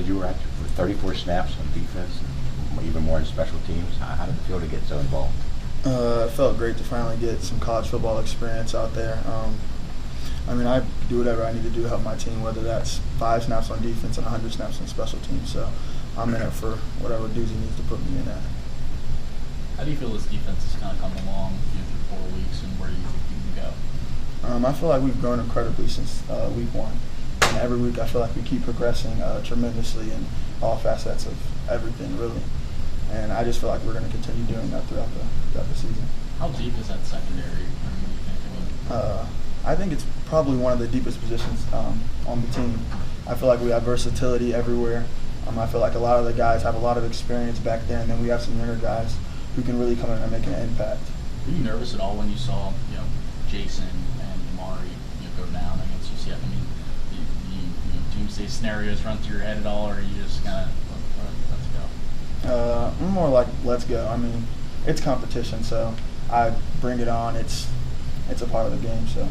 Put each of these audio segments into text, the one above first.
you were at for 34 snaps on defense, and even more in special teams. How did it feel to get so involved? It felt great to finally get some college football experience out there. I mean, I do whatever I need to do to help my team, whether that's 5 snaps on defense and 100 snaps on special teams. So I'm in it for whatever duties he needs to put me in at. How do you feel this defense has kind of come along through 4 weeks, and where do you think you can go? I feel like we've grown incredibly since week 1. And every week I feel like we keep progressing tremendously in all facets of everything, really. And I just feel like we're going to continue doing that throughout the season. How deep is that secondary? I think it's probably one of the deepest positions on the team. I feel like we have versatility everywhere. I feel like a lot of the guys have a lot of experience back there, and then we have some younger guys who can really come in and make an impact. Were you nervous at all when you saw, Jason and Amari, go down against UCF? I mean, you doomsday scenarios run through your head at all, or are you just kind of let's go? I'm more like let's go. I mean, it's competition, so I bring it on. It's a part of the game. So.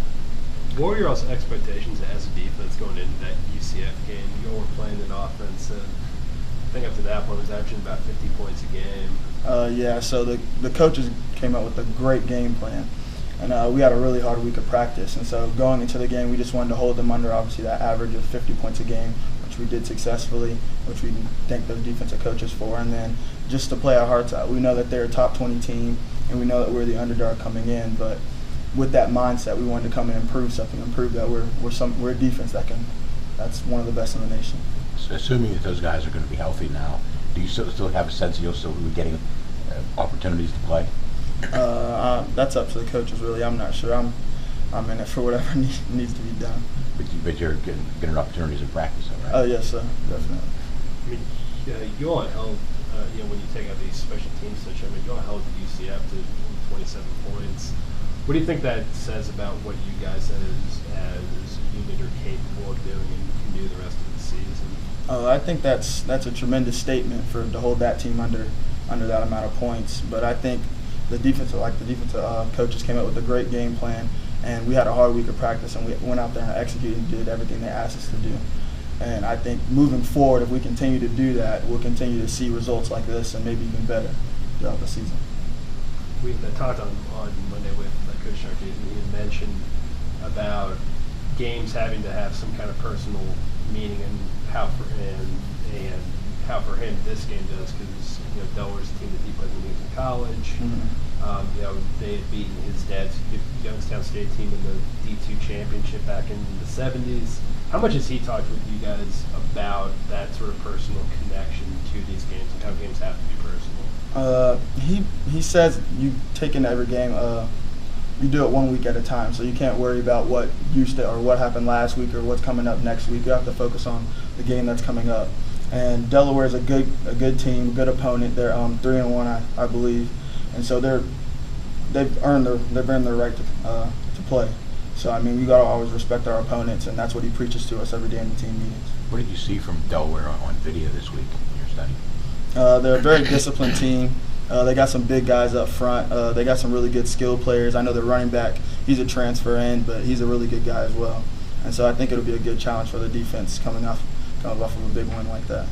What were your expectations as a defense going into that UCF game? You all were playing an offense, and I think up to that point was averaging about 50 points a game. Yeah, so the coaches came up with a great game plan, and we had a really hard week of practice. And so going into the game, we just wanted to hold them under, obviously, that average of 50 points a game, which we did successfully, which we thank the defensive coaches for. And then just to play our hearts out. We know that they're a top 20 team, and we know that we're the underdog coming in, but with that mindset, we wanted to come and improve something, and prove that we're a defense that's one of the best in the nation. So assuming that those guys are going to be healthy now, do you still have a sense that you'll still be getting opportunities to play? That's up to the coaches, really. I'm not sure. I'm in it for whatever needs to be done. But you're getting opportunities in practice, right? Oh yes, sir, definitely. I mean, you all held, when you take out these special teams, you all held UCF to 27 points. What do you think that says about what you guys as a unit are capable of doing and can do the rest of the season? I think that's a tremendous statement to hold that team under that amount of points. But I think the defensive coaches came up with a great game plan, and we had a hard week of practice, and we went out there and executed and did everything they asked us to do. And I think moving forward, if we continue to do that, we'll continue to see results like this and maybe even better throughout the season. We talked on Monday with Coach Sharkey, and he mentioned about games having to have some kind of personal meaning, and how for him this game does, because Delaware's the team that he played when he was in college. Mm-hmm. They had beaten his dad's Youngstown State team in the D2 championship back in the 70s. How much has he talked with you guys about that sort of personal connection to these games, and how games have to be personal? He says you take into every game. You do it 1 week at a time, so you can't worry about what happened last week or what's coming up next week. You have to focus on the game that's coming up. And Delaware is a good team, good opponent. They're 3-1, I believe, and so they've earned their right to play. So I mean, we got to always respect our opponents, and that's what he preaches to us every day in the team meetings. What did you see from Delaware on video this week in your study? They're a very disciplined team. They got some big guys up front. They got some really good skill players. I know their running back, he's a transfer in, but he's a really good guy as well. And so I think it'll be a good challenge for the defense coming off of a big win like that.